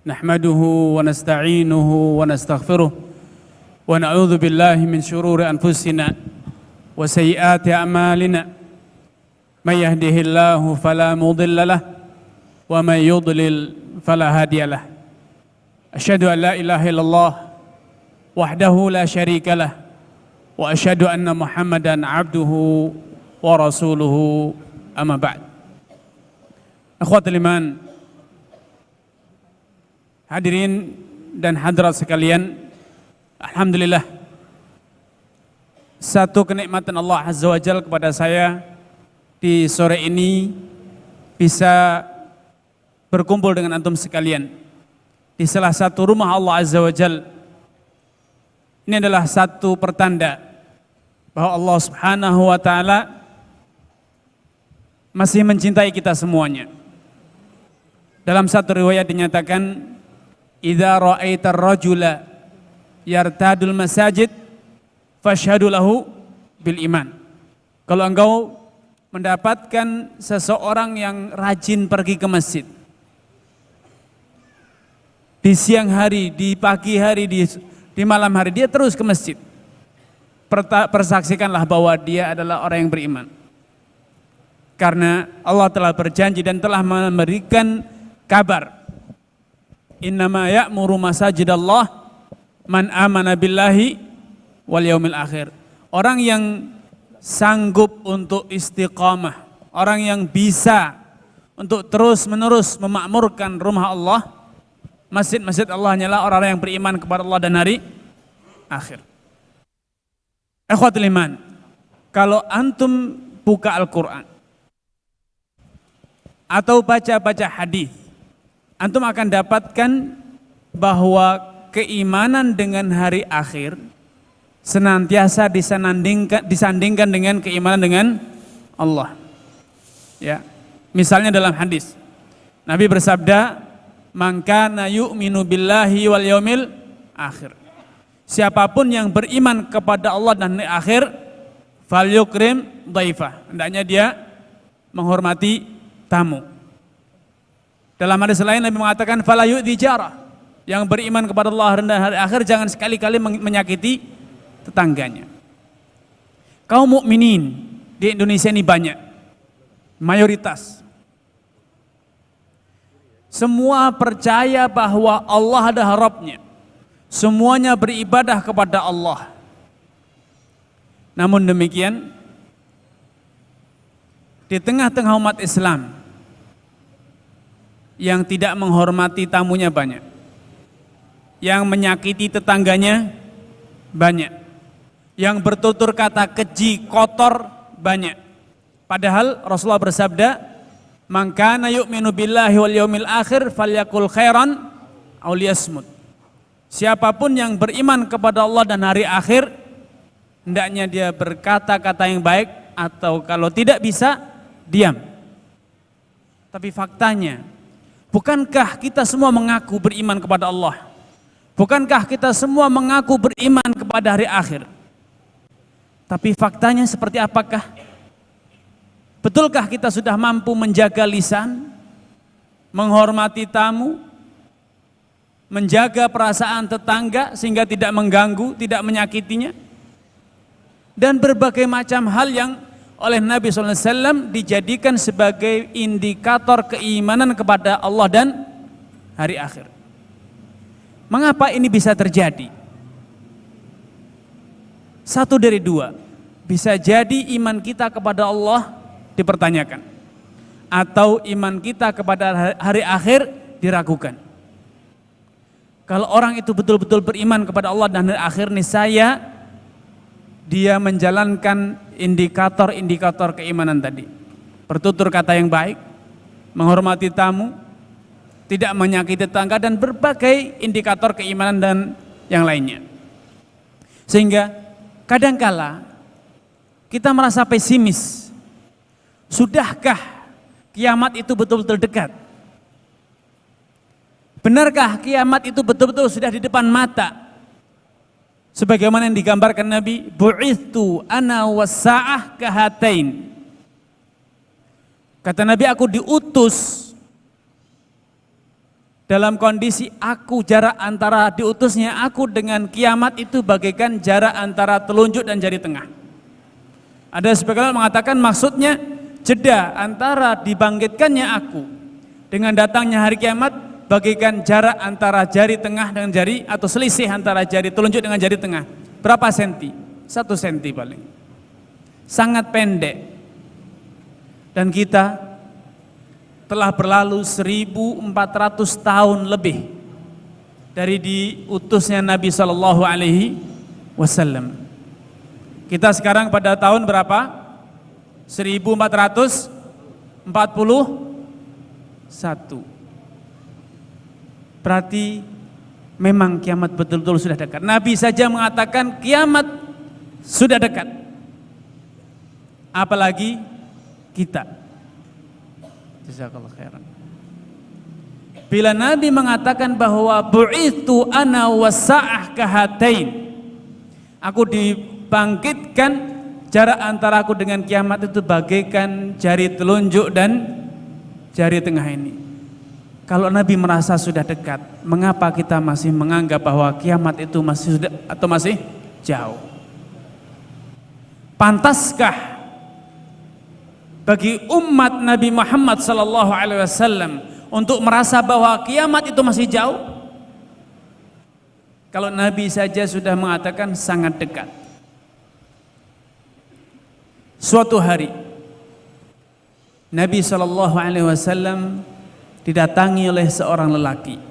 Nahmaduhu wa nasta'inuhu wa nastaghfiruh wa na'udzu billahi min shururi anfusina wa sayyiati a'malina may yahdihillahu fala mudilla lahu wa may yudlil fala hadiya lahu. Asyhadu an la ilaha illallah wahdahu la syarika lahu wa asyhadu anna Muhammadan abduhu wa rasuluhu, amma ba'd. Ikhwatul iman, hadirin dan hadirat sekalian, alhamdulillah, satu kenikmatan Allah Azza wa Jalla kepada saya di sore ini bisa berkumpul dengan antum sekalian di salah satu rumah Allah Azza wa Jalla. Ini adalah satu pertanda bahwa Allah Subhanahu wa taala masih mencintai kita semuanya. Dalam satu riwayat dinyatakan, idza ra'aitar rajula yartadul masajid fashhadu lahu bil iman. Kalau engkau mendapatkan seseorang yang rajin pergi ke masjid di siang hari, di pagi hari, di malam hari, dia terus ke masjid, persaksikanlah bahwa dia adalah orang yang beriman. Karena Allah telah berjanji dan telah memberikan kabar, innama ya'muru masajidallah man amana billahi wal yaumil akhir. Orang yang sanggup untuk istiqamah, orang yang bisa untuk terus menerus memakmurkan rumah Allah, masjid-masjid Allah, hanyalah orang-orang yang beriman kepada Allah dan hari akhir. Ikhwatul iman, kalau antum buka Al-Quran atau baca-baca hadis, antum akan dapatkan bahwa keimanan dengan hari akhir senantiasa disandingkan dengan keimanan dengan Allah. Ya, misalnya dalam hadis, Nabi bersabda, "Man kana yu'minu billahi wal yaumil akhir." Siapapun yang beriman kepada Allah dan hari akhir, falyukrim dhaifah. Hendaknya dia menghormati tamu. Dalam hadis lain Nabi mengatakan fala yu'dhi jarah. Yang beriman kepada Allah dan hari akhir jangan sekali-kali menyakiti tetangganya. Kaum mukminin di Indonesia ini banyak, mayoritas. Semua percaya bahwa Allah adalah Rabbnya. Semuanya beribadah kepada Allah. Namun demikian, di tengah-tengah umat Islam yang tidak menghormati tamunya banyak, yang menyakiti tetangganya banyak, yang bertutur kata keji, kotor banyak. Padahal Rasulullah bersabda, "Man kana yu'minu billahi wal yaumil akhir falyakul khairan aw liyasmut." Siapapun yang beriman kepada Allah dan hari akhir, hendaknya dia berkata-kata yang baik, atau kalau tidak bisa, diam. Tapi faktanya, bukankah kita semua mengaku beriman kepada Allah? Bukankah kita semua mengaku beriman kepada hari akhir? Tapi faktanya seperti apakah? Betulkah kita sudah mampu menjaga lisan, menghormati tamu, menjaga perasaan tetangga sehingga tidak mengganggu, tidak menyakitinya? Dan berbagai macam hal yang oleh Nabi SAW dijadikan sebagai indikator keimanan kepada Allah dan hari akhir. Mengapa ini bisa terjadi? Satu dari dua, bisa jadi iman kita kepada Allah dipertanyakan, atau iman kita kepada hari akhir diragukan. Kalau orang itu betul-betul beriman kepada Allah dan hari akhir, niscaya dia menjalankan indikator-indikator keimanan tadi. Bertutur kata yang baik, menghormati tamu, tidak menyakiti tetangga, dan berbagai indikator keimanan dan yang lainnya. Sehingga kadangkala kita merasa pesimis. Sudahkah kiamat itu betul-betul dekat? Benarkah kiamat itu betul-betul sudah di depan mata? Sebagaimana yang digambarkan Nabi, bu'ithtu ana was-sa'ah kahatain. Kata Nabi, aku diutus dalam kondisi aku, jarak antara diutusnya aku dengan kiamat itu bagaikan jarak antara telunjuk dan jari tengah. Ada sebagian mengatakan maksudnya jeda antara dibangkitkannya aku dengan datangnya hari kiamat bagaikan jarak antara jari tengah dengan jari, atau selisih antara jari telunjuk dengan jari tengah. Berapa senti? 1 senti paling. Sangat pendek. Dan kita telah berlalu 1400 tahun lebih dari diutusnya Nabi Shallallahu Alaihi Wasallam. Kita sekarang pada tahun berapa? 1441. Berarti memang kiamat betul-betul sudah dekat. Nabi saja mengatakan kiamat sudah dekat. Apalagi kita. Jazakallahu khairan. Bila Nabi mengatakan bahwa bu'ithu ana wasa'ah kahatain, aku dibangkitkan, jarak antara aku dengan kiamat itu bagaikan jari telunjuk dan jari tengah ini. Kalau Nabi merasa sudah dekat, mengapa kita masih menganggap bahwa kiamat itu masih sudah atau masih jauh? Pantaskah bagi umat Nabi Muhammad sallallahu alaihi wasallam untuk merasa bahwa kiamat itu masih jauh? Kalau Nabi saja sudah mengatakan sangat dekat. Suatu hari Nabi sallallahu alaihi wasallam didatangi oleh seorang lelaki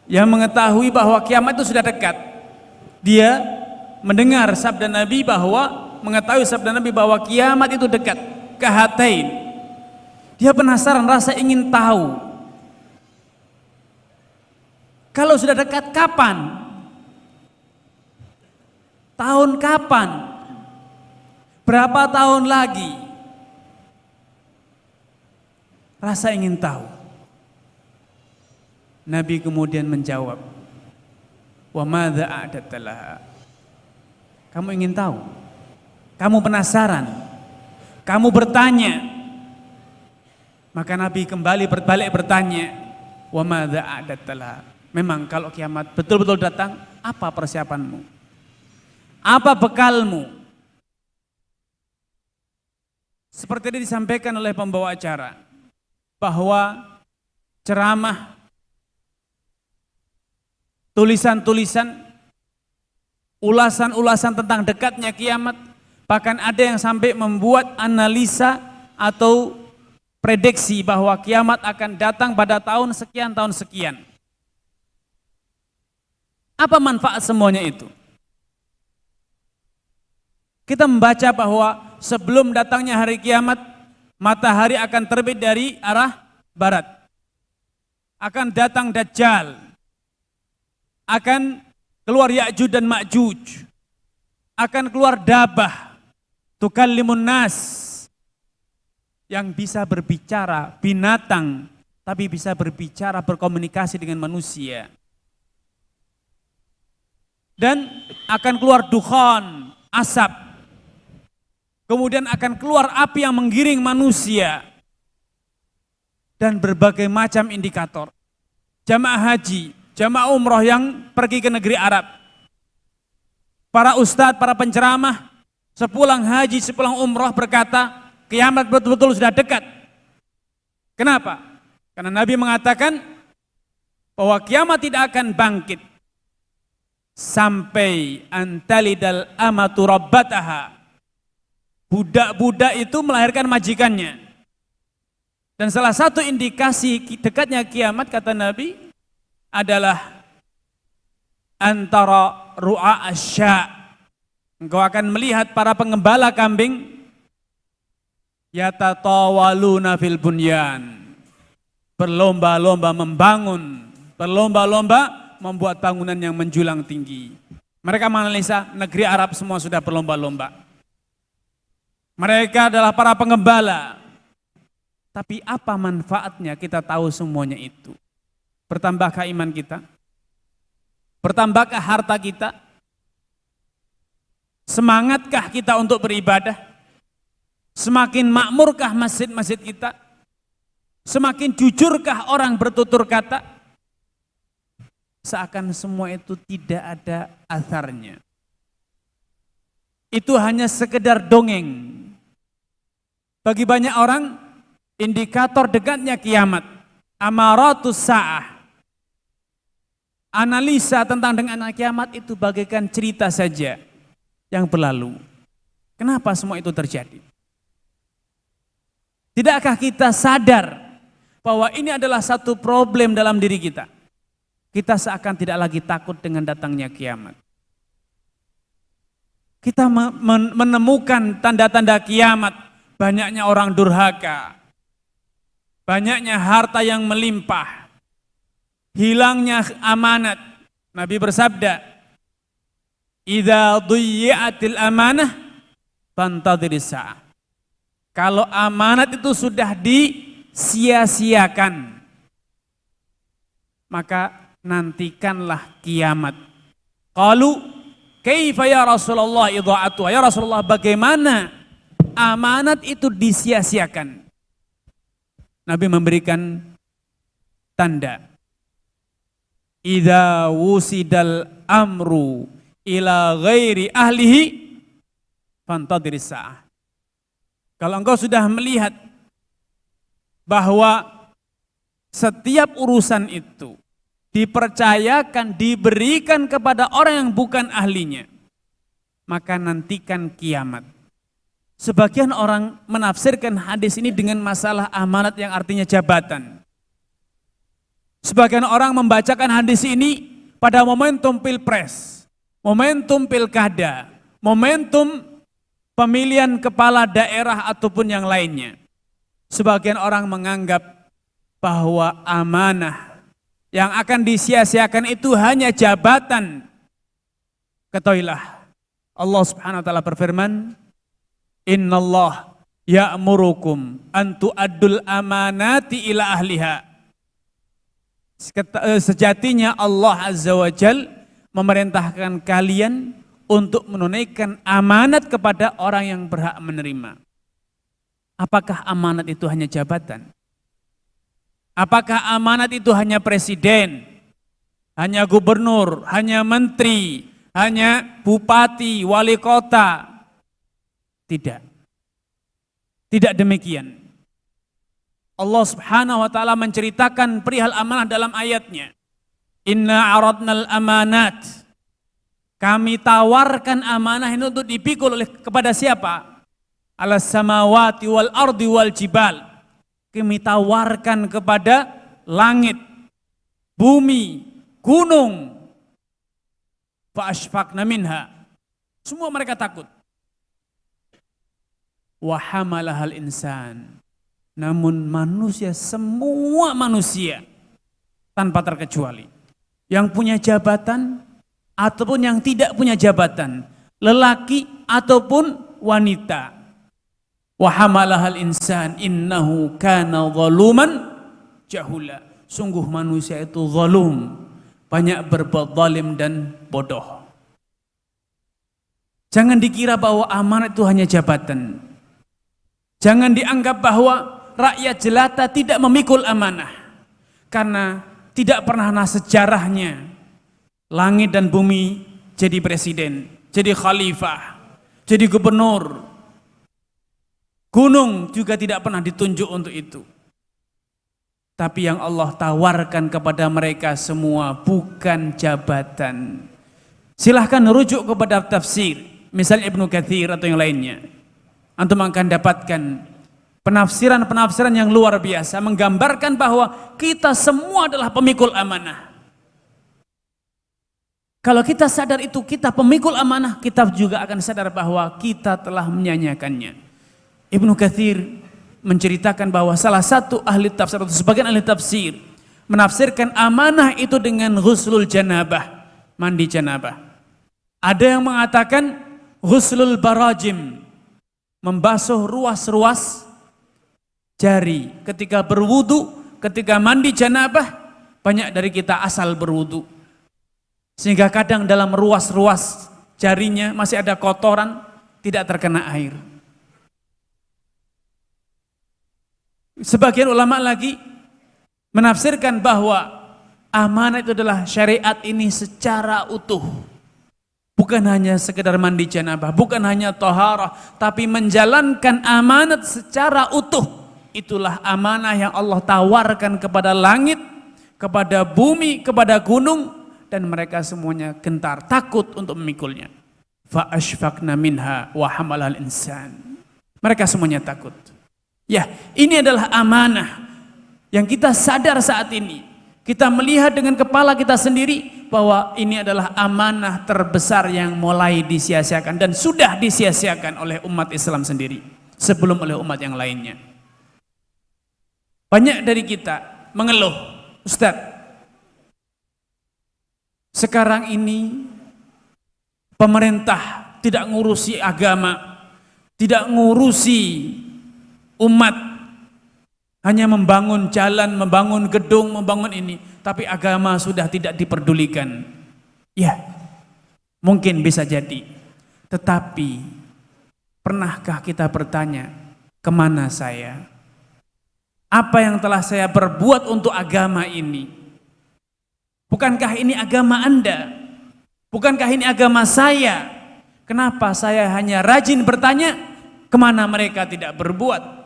yang mengetahui bahwa kiamat itu sudah dekat. Dia mendengar sabda Nabi bahwa, mengetahui sabda Nabi bahwa kiamat itu dekat, kahatain. Dia penasaran, rasa ingin tahu, kalau sudah dekat kapan? Tahun kapan? Berapa tahun lagi? Rasa ingin tahu. Nabi kemudian menjawab, wa madza a'dadta laha? Kamu ingin tahu? Kamu penasaran? Kamu bertanya? Maka Nabi kembali berbalik bertanya, wa madza a'dadta laha? Memang kalau kiamat betul-betul datang, apa persiapanmu? Apa bekalmu? Seperti ini disampaikan oleh pembawa acara, bahwa ceramah, tulisan-tulisan, ulasan-ulasan tentang dekatnya kiamat, bahkan ada yang sampai membuat analisa atau prediksi bahwa kiamat akan datang pada tahun sekian, tahun sekian. Apa manfaat semuanya itu? Kita membaca bahwa sebelum datangnya hari kiamat, matahari akan terbit dari arah barat. Akan datang Dajjal. Akan keluar Ya'juj dan Ma'juj. Akan keluar Dabah. Tukallimun nas. Yang bisa berbicara, binatang, tapi bisa berbicara, berkomunikasi dengan manusia. Dan akan keluar dukhan, asap. Kemudian akan keluar api yang menggiring manusia. Dan berbagai macam indikator. Jamaah haji, jamaah umroh yang pergi ke negeri Arab. Para ustadz, para penceramah, sepulang haji, sepulang umroh berkata, kiamat betul-betul sudah dekat. Kenapa? Karena Nabi mengatakan bahwa kiamat tidak akan bangkit sampai antalidal amatu rabbataha. Budak-budak itu melahirkan majikannya. Dan salah satu indikasi dekatnya kiamat, kata Nabi, adalah antara ru'a asya. Engkau akan melihat para pengembala kambing yatatawaluna fil bunyan, berlomba-lomba membangun, berlomba-lomba membuat bangunan yang menjulang tinggi. Mereka menganalisa negeri Arab semua sudah berlomba-lomba. Mereka adalah para pengembala. Tapi apa manfaatnya kita tahu semuanya itu? Bertambahkah iman kita? Bertambahkah harta kita? Semangatkah kita untuk beribadah? Semakin makmurkah masjid-masjid kita? Semakin jujurkah orang bertutur kata, seakan semua itu tidak ada atharnya. Itu hanya sekedar dongeng. Bagi banyak orang, indikator dekatnya kiamat, amaratus sa'ah. Analisa tentang dengan kiamat itu bagaikan cerita saja yang berlalu. Kenapa semua itu terjadi? Tidakkah kita sadar bahwa ini adalah satu problem dalam diri kita? Kita seakan tidak lagi takut dengan datangnya kiamat. Kita menemukan tanda-tanda kiamat, banyaknya orang durhaka, banyaknya harta yang melimpah, hilangnya amanat. Nabi bersabda, "Idza dhuyyi'atil amanah fantadhiris sa'ah." Kalau amanat itu sudah disia-siakan, maka nantikanlah kiamat. Qalu, "Kaifa ya Rasulullah idha'atu?" Ya Rasulullah, bagaimana amanat itu disia-siakan? Nabi memberikan tanda. Idza wusidal amru ila ghairi ahlihi fantadhiris sa'ah. Kalau engkau sudah melihat bahwa setiap urusan itu dipercayakan, diberikan kepada orang yang bukan ahlinya, maka nantikan kiamat. Sebagian orang menafsirkan hadis ini dengan masalah amanat yang artinya jabatan. Sebagian orang membacakan hadis ini pada momentum pilpres, momentum pilkada, momentum pemilihan kepala daerah ataupun yang lainnya. Sebagian orang menganggap bahwa amanah yang akan disia-siakan itu hanya jabatan. Ketahuilah, Allah Subhanahu wa taala berfirman, "Innallah ya'murukum an tu'addul amanati ila ahliha." Sejatinya Allah Azza wa Jal memerintahkan kalian untuk menunaikan amanat kepada orang yang berhak menerima. Apakah amanat itu hanya jabatan? Apakah amanat itu hanya presiden, hanya gubernur, hanya menteri, hanya bupati, wali kota? Tidak. Tidak demikian. Allah Subhanahu wa taala menceritakan perihal amanah dalam ayatnya. Inna aradnal amanat. Kami tawarkan amanah ini untuk dipikul oleh kepada siapa? Alas samawati wal ardi wal jibal. Kami tawarkan kepada langit, bumi, gunung. Fa ashfaqna minha. Semua mereka takut. Wa hamalahal insan. Namun manusia, semua manusia tanpa terkecuali, yang punya jabatan ataupun yang tidak punya jabatan, lelaki ataupun wanita. Wa hamalahal insan innahu kana zaluman jahula. Sungguh manusia itu zalum, banyak berbuat zalim dan bodoh. Jangan dikira bahwa amanat itu hanya jabatan. Jangan dianggap bahwa rakyat jelata tidak memikul amanah, karena tidak pernah sejarahnya langit dan bumi jadi presiden, jadi khalifah, jadi gubernur. Gunung juga tidak pernah ditunjuk untuk itu. Tapi yang Allah tawarkan kepada mereka semua bukan jabatan. Silahkan rujuk kepada tafsir, misalnya Ibnu Katsir atau yang lainnya. Antum akan dapatkan penafsiran-penafsiran yang luar biasa menggambarkan bahwa kita semua adalah pemikul amanah. Kalau kita sadar itu kita pemikul amanah, kita juga akan sadar bahwa kita telah menyanyiakannya. Ibnu Katsir menceritakan bahwa salah satu ahli tafsir atau sebagian ahli tafsir menafsirkan amanah itu dengan ghuslul janabah, mandi janabah. Ada yang mengatakan ghuslul barajim, membasuh ruas-ruas jari ketika berwudu, ketika mandi janabah. Banyak dari kita asal berwudu, sehingga kadang dalam ruas-ruas jarinya masih ada kotoran, tidak terkena air. Sebagian ulama lagi menafsirkan bahwa amanah itu adalah syariat ini secara utuh. Bukan hanya sekedar mandi janabah, bukan hanya taharah, tapi menjalankan amanat secara utuh. Itulah amanah yang Allah tawarkan kepada langit, kepada bumi, kepada gunung, dan mereka semuanya gentar, takut untuk memikulnya. Fa ashfaqna minha wa hamalal insan. Mereka semuanya takut. Ya, ini adalah amanah yang kita sadar saat ini. Kita melihat dengan kepala kita sendiri bahwa ini adalah amanah terbesar yang mulai disia-siakan dan sudah disia-siakan oleh umat Islam sendiri sebelum oleh umat yang lainnya. Banyak dari kita mengeluh, Ustaz, sekarang ini pemerintah tidak ngurusi agama, tidak ngurusi umat, hanya membangun jalan, membangun gedung, membangun ini, tapi agama sudah tidak diperdulikan. Ya, mungkin bisa jadi. Tetapi pernahkah kita bertanya, kemana saya? Apa yang telah saya berbuat untuk agama ini? Bukankah ini agama Anda? Bukankah ini agama saya? Kenapa saya hanya rajin bertanya, kemana mereka tidak berbuat?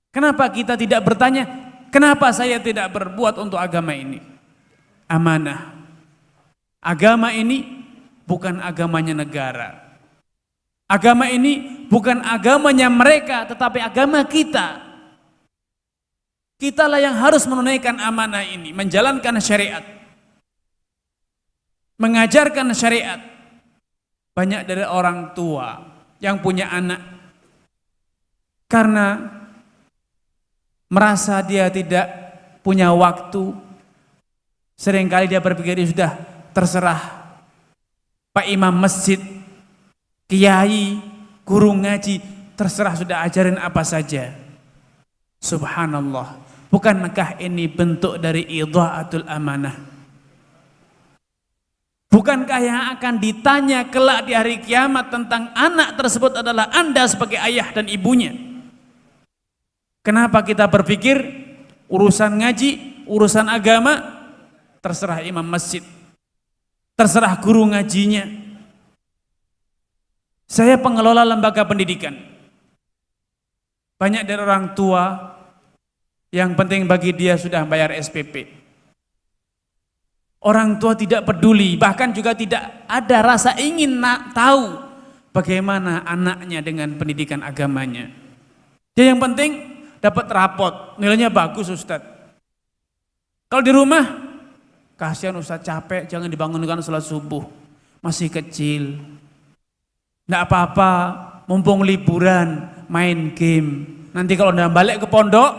Kenapa kita tidak bertanya, kenapa saya tidak berbuat untuk agama ini? Amanah. Agama ini bukan agamanya negara. Agama ini bukan agamanya mereka, tetapi agama kita. Kitalah yang harus menunaikan amanah ini, menjalankan syariat, mengajarkan syariat. Banyak dari orang tua yang punya anak, karena merasa dia tidak punya waktu, seringkali dia berpikir sudah terserah Pak Imam masjid, kiai, guru ngaji, terserah sudah ajarin apa saja. Subhanallah, bukankah ini bentuk dari idha'atul amanah? Bukankah yang akan ditanya kelak di hari kiamat tentang anak tersebut adalah Anda sebagai ayah dan ibunya? Kenapa kita berpikir urusan ngaji, urusan agama, terserah imam masjid, terserah guru ngajinya. Saya pengelola lembaga pendidikan. Banyak dari orang tua yang penting bagi dia sudah bayar SPP. Orang tua tidak peduli, bahkan juga tidak ada rasa ingin tahu bagaimana anaknya dengan pendidikan agamanya. Dia yang penting dapat rapot, nilainya bagus Ustadz. Kalau di rumah, kasihan Ustadz capek, jangan dibangunkan sholat subuh, masih kecil. Nggak apa-apa, mumpung liburan, main game. Nanti kalau udah balik ke pondok,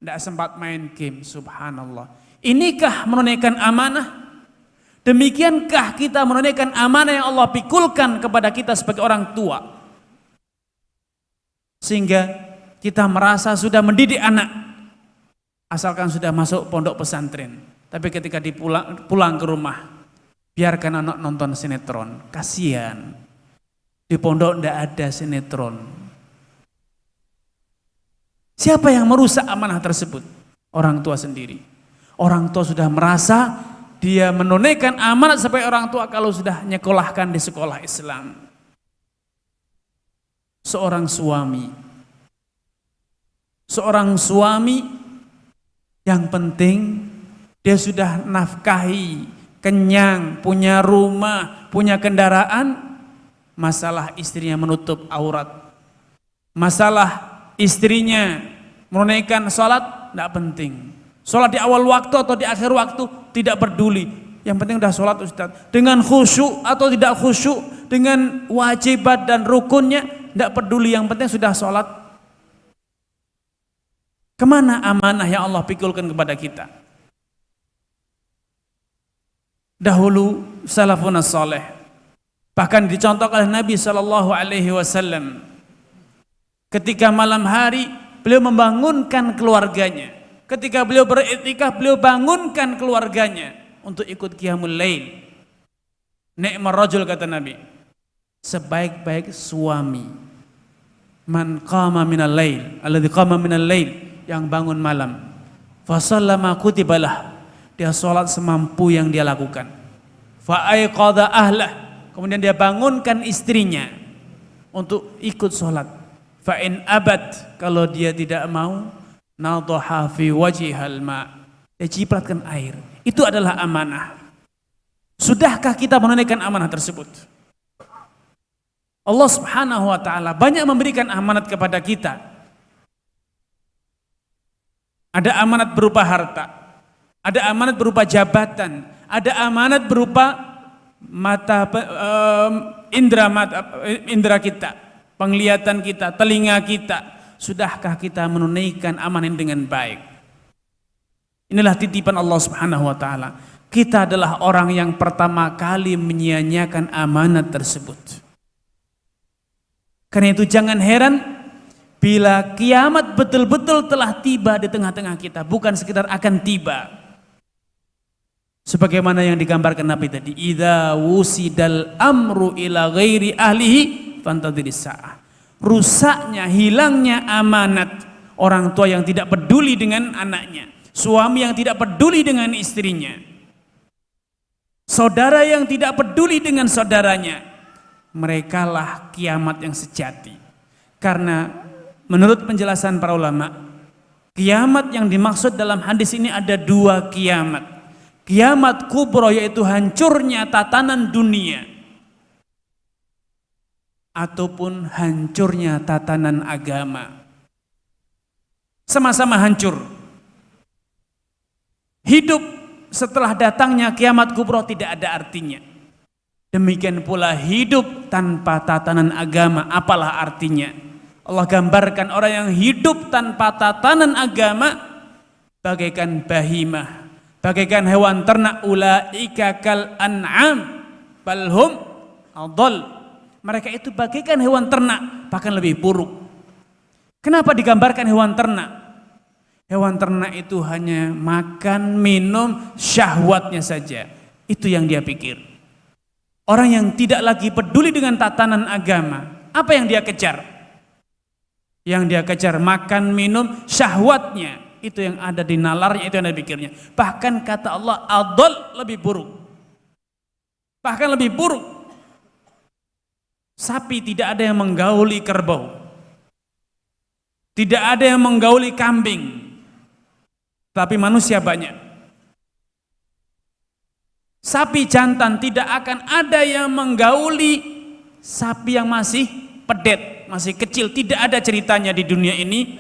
nggak sempat main game. Subhanallah. Inikah menunaikan amanah? Demikiankah kita menunaikan amanah yang Allah pikulkan kepada kita sebagai orang tua? Sehingga kita merasa sudah mendidik anak, asalkan sudah masuk pondok pesantren. Tapi ketika pulang ke rumah, biarkan anak nonton sinetron. Kasihan, di pondok tidak ada sinetron. Siapa yang merusak amanah tersebut? Orang tua sendiri. Orang tua sudah merasa dia menunaikan amanat sebagai orang tua kalau sudah nyekolahkan di sekolah Islam. Seorang suami yang penting dia sudah nafkahi, kenyang, punya rumah, punya kendaraan, masalah istrinya menutup aurat, masalah istrinya menunaikan sholat, tidak penting. Sholat di awal waktu atau di akhir waktu tidak peduli, yang penting udah sholat Ustaz, dengan khusyuk atau tidak khusyuk, dengan wajibat dan rukunnya tidak peduli, yang penting sudah sholat. Kemana amanah yang Allah pikulkan kepada kita? Dahulu salafun saleh, bahkan dicontohkan oleh Nabi SAW, ketika malam hari beliau membangunkan keluarganya, ketika beliau beriktikaf beliau bangunkan keluarganya untuk ikut qiyamul lail. Ni'mar rajul, kata Nabi, sebaik-baik suami, man qama minal lail, alladzi qama minal lail, yang bangun malam. Fasallama kutibalah, dia sholat semampu yang dia lakukan. Fa'aiqadha ahlah, kemudian dia bangunkan istrinya untuk ikut sholat. Fa'in abad, kalau dia tidak mau, nadhaha fi wajhihal ma', dia cipratkan air. Itu adalah amanah. Sudahkah kita menunaikan amanah tersebut? Allah Subhanahu wa ta'ala banyak memberikan amanat kepada kita. Ada amanat berupa harta, ada amanat berupa jabatan, ada amanat berupa indera kita, penglihatan kita, telinga kita. Sudahkah kita menunaikan amanah dengan baik? Inilah titipan Allah Subhanahu wa ta'ala. Kita adalah orang yang pertama kali menyia-nyiakan amanat tersebut. Karena itu jangan heran bila kiamat betul-betul telah tiba di tengah-tengah kita, bukan sekedar akan tiba. Sebagaimana yang digambarkan Nabi tadi, idza wusidal amru ila ghairi ahlihi fantadhiris sa'ah. Rusaknya, hilangnya amanat, orang tua yang tidak peduli dengan anaknya, suami yang tidak peduli dengan istrinya, saudara yang tidak peduli dengan saudaranya, merekalah kiamat yang sejati. Karena menurut penjelasan para ulama, kiamat yang dimaksud dalam hadis ini ada dua kiamat. Kiamat kubro, yaitu hancurnya tatanan dunia, ataupun hancurnya tatanan agama. Sama-sama hancur. Hidup setelah datangnya kiamat kubro tidak ada artinya. Demikian pula hidup tanpa tatanan agama, apalah artinya? Allah gambarkan orang yang hidup tanpa tatanan agama bagaikan bahimah, bagaikan hewan ternak. Ulaika kal an'am balhum adall. Mereka itu bagaikan hewan ternak, bahkan lebih buruk. Kenapa digambarkan hewan ternak? Hewan ternak itu hanya makan, minum, syahwatnya saja. Itu yang dia pikir. Orang yang tidak lagi peduli dengan tatanan agama, apa yang dia kejar? Yang dia kejar makan, minum, syahwatnya, itu yang ada di nalarnya, itu yang ada di pikirnya. Bahkan kata Allah, adol, lebih buruk. Bahkan lebih buruk. Sapi tidak ada yang menggauli kerbau, tidak ada yang menggauli kambing, tapi manusia banyak. Sapi jantan tidak akan ada yang menggauli sapi yang masih pedet, masih kecil. Tidak ada ceritanya di dunia ini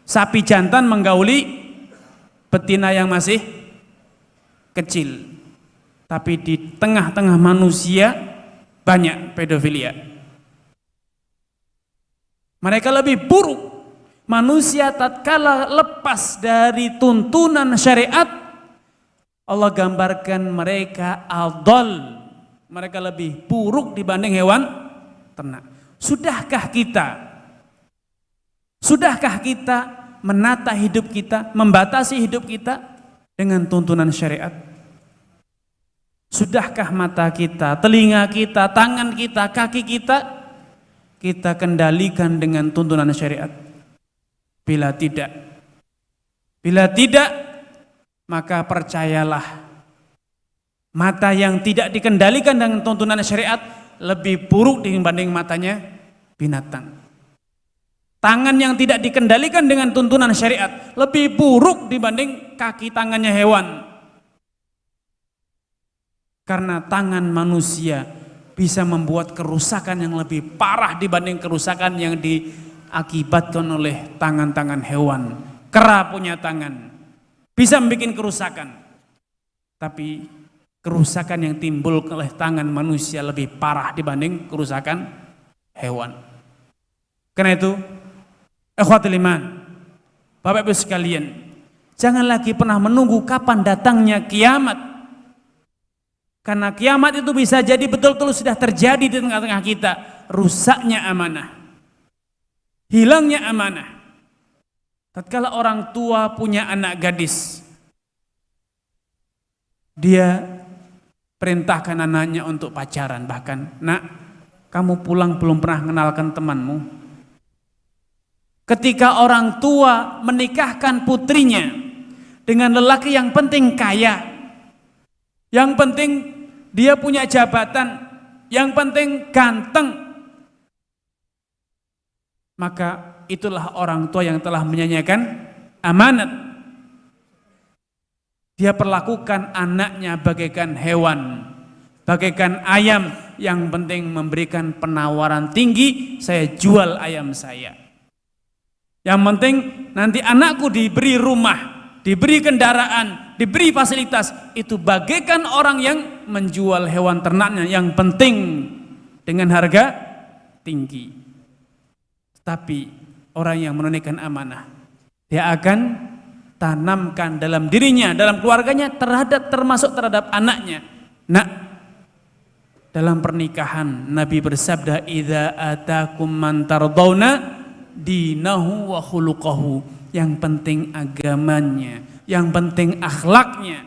sapi jantan menggauli betina yang masih kecil. Tapi di tengah-tengah manusia banyak pedofilia. Mereka lebih buruk. Manusia tatkala lepas dari tuntunan syariat, Allah gambarkan mereka adol. Mereka lebih buruk dibanding hewan ternak. Sudahkah kita menata hidup kita, membatasi hidup kita dengan tuntunan syariat? Sudahkah mata kita, telinga kita, tangan kita, kaki kita kendalikan dengan tuntunan syariat? Bila tidak, maka percayalah, mata yang tidak dikendalikan dengan tuntunan syariat lebih buruk dibanding matanya binatang. Tangan yang tidak dikendalikan dengan tuntunan syariat lebih buruk dibanding kaki tangannya hewan. Karena tangan manusia bisa membuat kerusakan yang lebih parah dibanding kerusakan yang diakibatkan oleh tangan-tangan hewan. Kera punya tangan, bisa membuat kerusakan. Tapi kerusakan yang timbul oleh tangan manusia lebih parah dibanding kerusakan hewan. Karena itu, ikhwatul iman, Bapak Ibu sekalian, jangan lagi pernah menunggu kapan datangnya kiamat. Karena kiamat itu bisa jadi betul-betul sudah terjadi di tengah-tengah kita. Rusaknya amanah, hilangnya amanah. Tatkala orang tua punya anak gadis, dia perintahkan anaknya untuk pacaran. Bahkan, nak, kamu pulang belum pernah kenalkan temanmu. Ketika orang tua menikahkan putrinya dengan lelaki yang penting kaya, yang penting dia punya jabatan, yang penting ganteng, maka itulah orang tua yang telah menyanyiakan amanat. Dia perlakukan anaknya bagaikan hewan, bagaikan ayam, yang penting memberikan penawaran tinggi, saya jual ayam saya. Yang penting nanti anakku diberi rumah, diberi kendaraan, diberi fasilitas, itu bagaikan orang yang menjual hewan ternaknya, yang penting dengan harga tinggi. Tapi orang yang menunaikan amanah, dia akan tanamkan dalam dirinya, dalam keluarganya, termasuk terhadap anaknya. Nak, dalam pernikahan Nabi bersabda, idza atakum man tardawna dinahu wa khuluquhu, yang penting agamanya, yang penting akhlaknya.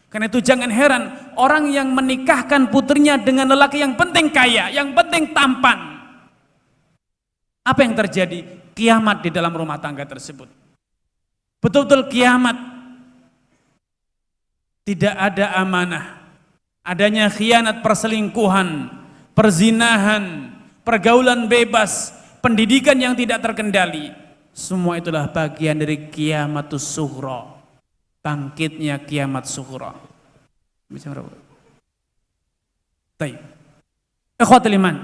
Karena itu jangan heran orang yang menikahkan putrinya dengan lelaki yang penting kaya, yang penting tampan. Apa yang terjadi? Kiamat di dalam rumah tangga tersebut. Betul-betul kiamat. Tidak ada amanah, adanya khianat, perselingkuhan, perzinahan, pergaulan bebas, pendidikan yang tidak terkendali. Semua itulah bagian dari kiamatus sughra, bangkitnya kiamat sughra. Bisa berapa? Baik. Ikhwatul iman,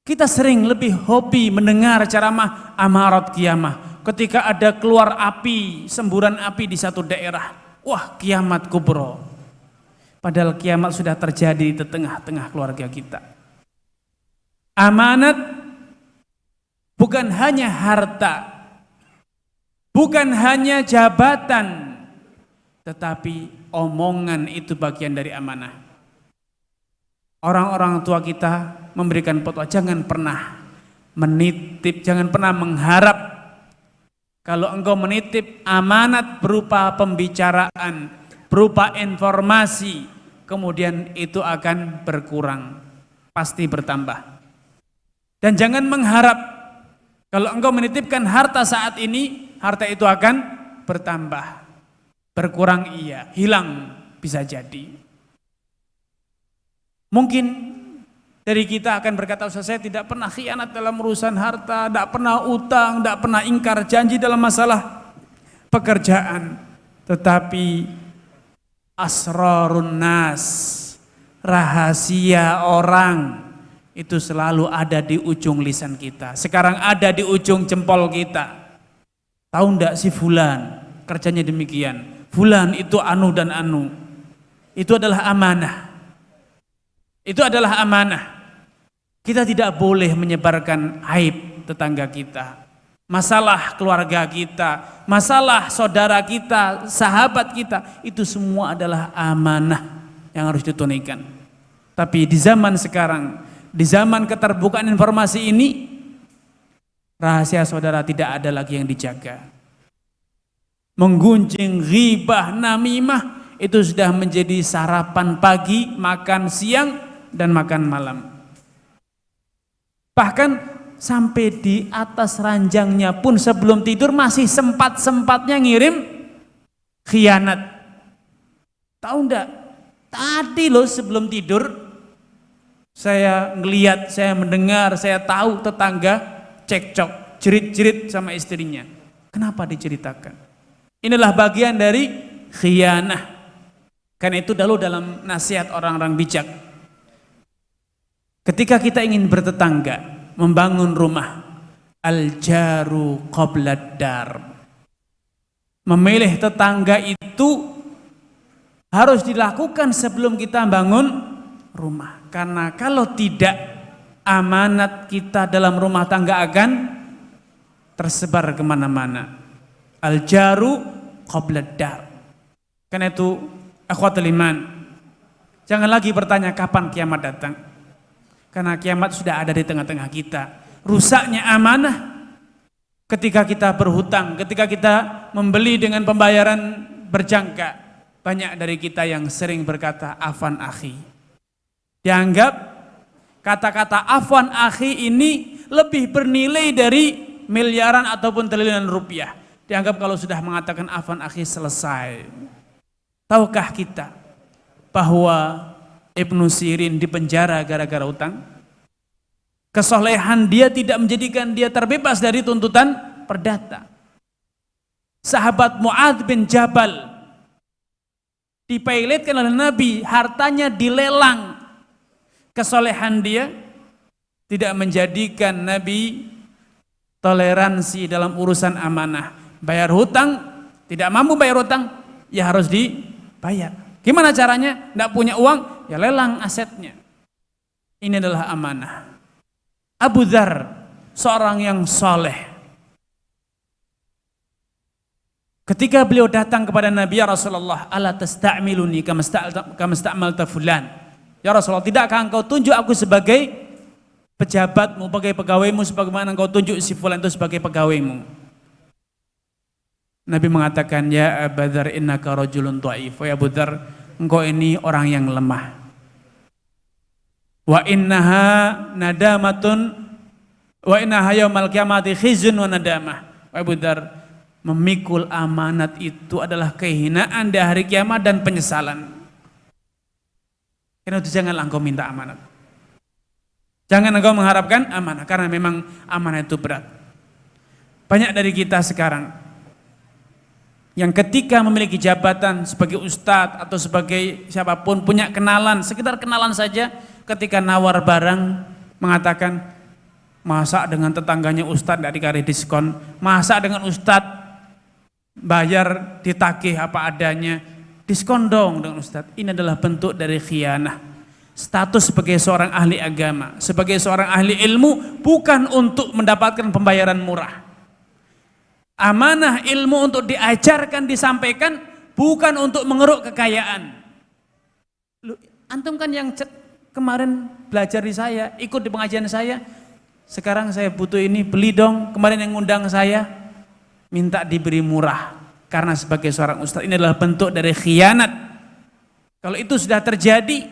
kita sering lebih hobi mendengar ceramah amarat kiamah. Ketika ada keluar api, semburan api di satu daerah, wah kiamat kubro. Padahal kiamat sudah terjadi di tengah-tengah keluarga kita. Amanat bukan hanya harta, bukan hanya jabatan, tetapi omongan itu bagian dari amanah. Orang-orang tua kita memberikan fatwa, jangan pernah menitip, jangan pernah mengharap kalau engkau menitip amanat berupa pembicaraan, berupa informasi, kemudian itu akan berkurang, pasti bertambah. Dan jangan mengharap kalau engkau menitipkan harta saat ini, harta itu akan bertambah. Berkurang iya, hilang bisa jadi. Mungkin dari kita akan berkata, Ustaz, saya tidak pernah khianat dalam urusan harta, tidak pernah utang, tidak pernah ingkar janji dalam masalah pekerjaan. Tetapi asrarun nas, rahasia orang, itu selalu ada di ujung lisan kita. Sekarang ada di ujung jempol kita. Tahu enggak si fulan kerjanya demikian, fulan itu anu dan anu. Itu adalah amanah. Itu adalah amanah. Kita tidak boleh menyebarkan aib tetangga kita, masalah keluarga kita, masalah saudara kita, sahabat kita. Itu semua adalah amanah yang harus ditunaikan. Tapi di zaman sekarang, di zaman keterbukaan informasi ini, rahasia saudara tidak ada lagi yang dijaga. Menggunjing, ghibah, namimah, itu sudah menjadi sarapan pagi, makan siang, dan makan malam. Bahkan sampai di atas ranjangnya pun sebelum tidur masih sempat-sempatnya ngirim khianat. Tahu enggak? Tadi loh sebelum tidur saya ngelihat, saya mendengar, saya tahu tetangga cekcok, jerit-jerit sama istrinya. Kenapa diceritakan? Inilah bagian dari khianah. Karena itu dulu dalam nasihat orang-orang bijak, ketika kita ingin bertetangga, membangun rumah, al-jaru qoblad dar. Memilih tetangga itu harus dilakukan sebelum kita bangun rumah. Karena kalau tidak, amanat kita dalam rumah tangga akan tersebar kemana-mana. Al-jaru qoblad dar. Karena itu, akhwatul iman, jangan lagi bertanya kapan kiamat datang. Karena kiamat sudah ada di tengah-tengah kita. Rusaknya amanah ketika kita berhutang, ketika kita membeli dengan pembayaran berjangka. Banyak dari kita yang sering berkata afwan akhi. Dianggap kata-kata afwan akhi ini lebih bernilai dari miliaran ataupun triliunan rupiah. Dianggap kalau sudah mengatakan afan akhi selesai. Tahukah kita bahwa Ibnu Sirin dipenjara gara-gara utang? Kesolehan dia tidak menjadikan dia terbebas dari tuntutan perdata. Sahabat Mu'adz bin Jabal dipailetkan oleh Nabi, hartanya dilelang. Kesolehan dia tidak menjadikan Nabi toleransi dalam urusan amanah. Bayar hutang, tidak mampu bayar hutang, ya harus dibayar. Gimana caranya? Tidak punya uang, ya lelang asetnya. Ini adalah amanah. Abu Dzar, seorang yang soleh. Ketika beliau datang kepada Nabi, ya Rasulullah, ala tasta'miluni kama sta'malta fulan. Ya Rasulullah, tidakkah engkau tunjuk aku sebagai pejabatmu, sebagai pegawaimu, sebagaimana engkau tunjuk si fulan itu sebagai pegawaimu? Nabi mengatakan, ya Abu Dzar innaka rajulun dha'if. Ya Abu Dzar, engkau ini orang yang lemah. Wa innaha nadamatun wa innaha yaumal qiyamati khizyun wa nadamah. Abu Dzar, memikul amanat itu adalah kehinaan di hari kiamat dan penyesalan. Karena itu janganlah engkau minta amanat. Jangan engkau mengharapkan amanah, karena memang amanah itu berat. Banyak dari kita sekarang yang ketika memiliki jabatan sebagai ustadz atau sebagai siapapun, punya kenalan, sekitar kenalan saja, ketika nawar barang mengatakan, masa dengan tetangganya ustadz tidak dikasih diskon, masa dengan ustadz bayar ditagih apa adanya, diskon dong dengan ustadz. Ini adalah bentuk dari khianah. Status sebagai seorang ahli agama, sebagai seorang ahli ilmu, bukan untuk mendapatkan pembayaran murah. Amanah ilmu untuk diajarkan, disampaikan, bukan untuk mengeruk kekayaan. Antum kan yang kemarin belajar di saya, ikut di pengajian saya, sekarang saya butuh ini, beli dong. Kemarin yang ngundang saya, minta diberi murah. Karena sebagai seorang ustaz, ini adalah bentuk dari khianat. Kalau itu sudah terjadi,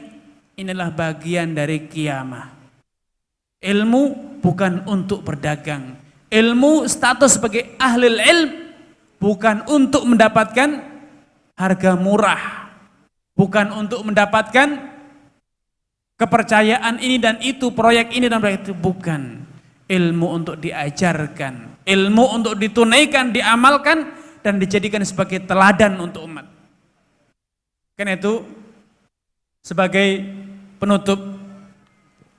inilah bagian dari qiyamah. Ilmu bukan untuk berdagang. Ilmu, status sebagai ahli ilm, bukan untuk mendapatkan harga murah, bukan untuk mendapatkan kepercayaan ini dan itu, proyek ini dan proyek itu, bukan. Ilmu untuk diajarkan, ilmu untuk ditunaikan, diamalkan, dan dijadikan sebagai teladan untuk umat. Karena itu, sebagai penutup,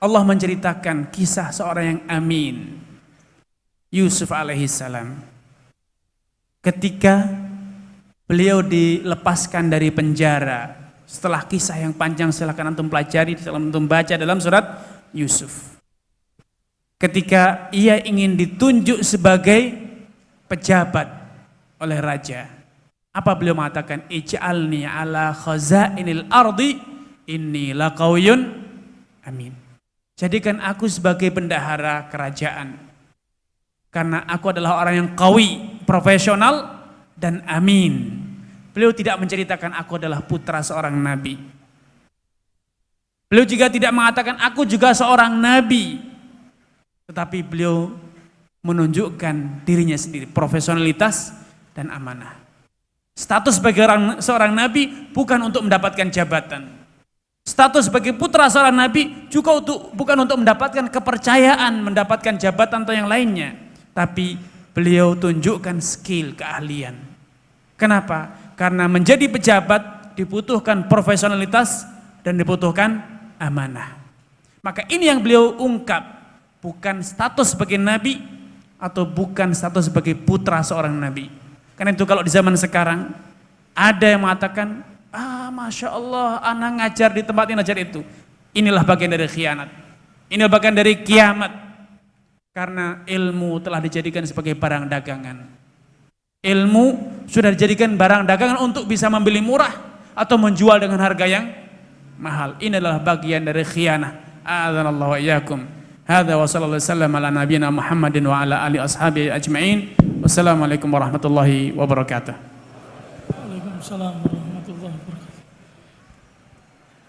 Allah menceritakan kisah seorang yang amin, Yusuf alaihissalam. Ketika beliau dilepaskan dari penjara, setelah kisah yang panjang, silakan antum pelajari, antum baca dalam surat Yusuf. Ketika ia ingin ditunjuk sebagai pejabat oleh raja, apa beliau mengatakan? Ij'alni ala khazainil ardi inni laqawiyyun amin. Jadikan aku sebagai bendahara kerajaan, karena aku adalah orang yang qawi, profesional, dan amin. Beliau tidak menceritakan aku adalah putra seorang nabi. Beliau juga tidak mengatakan aku juga seorang nabi. Tetapi beliau menunjukkan dirinya sendiri, profesionalitas dan amanah. Status sebagai seorang nabi bukan untuk mendapatkan jabatan. Status sebagai putra seorang nabi juga bukan untuk mendapatkan kepercayaan, mendapatkan jabatan atau yang lainnya. Tapi beliau tunjukkan skill, keahlian. Kenapa? Karena menjadi pejabat dibutuhkan profesionalitas dan dibutuhkan amanah. Maka ini yang beliau ungkap, bukan status sebagai nabi atau bukan status sebagai putra seorang nabi. Karena itu kalau di zaman sekarang ada yang mengatakan, Masya Allah, anak ngajar di tempat ini, ngajar itu. Inilah bagian dari khianat. Inilah bagian dari kiamat. Karena ilmu telah dijadikan sebagai barang dagangan. Ilmu sudah dijadikan barang dagangan untuk bisa membeli murah atau menjual dengan harga yang mahal. Ini adalah bagian dari khianah. A'adzanallahu wa iyyakum. Hadza wa sallallahu alaihi wasallam ala nabiyyina Muhammadin wa ala ali ashabihi ajma'in. Wassalamualaikum warahmatullahi wabarakatuh. Waalaikumsalam warahmatullahi wabarakatuh.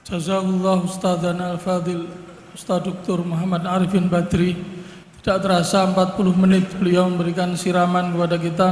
Jazakallahu Ustadzana al-Fadil Ustadz Dr. Muhammad Arifin Badri. Tidak terasa 40 menit beliau memberikan siraman kepada kita.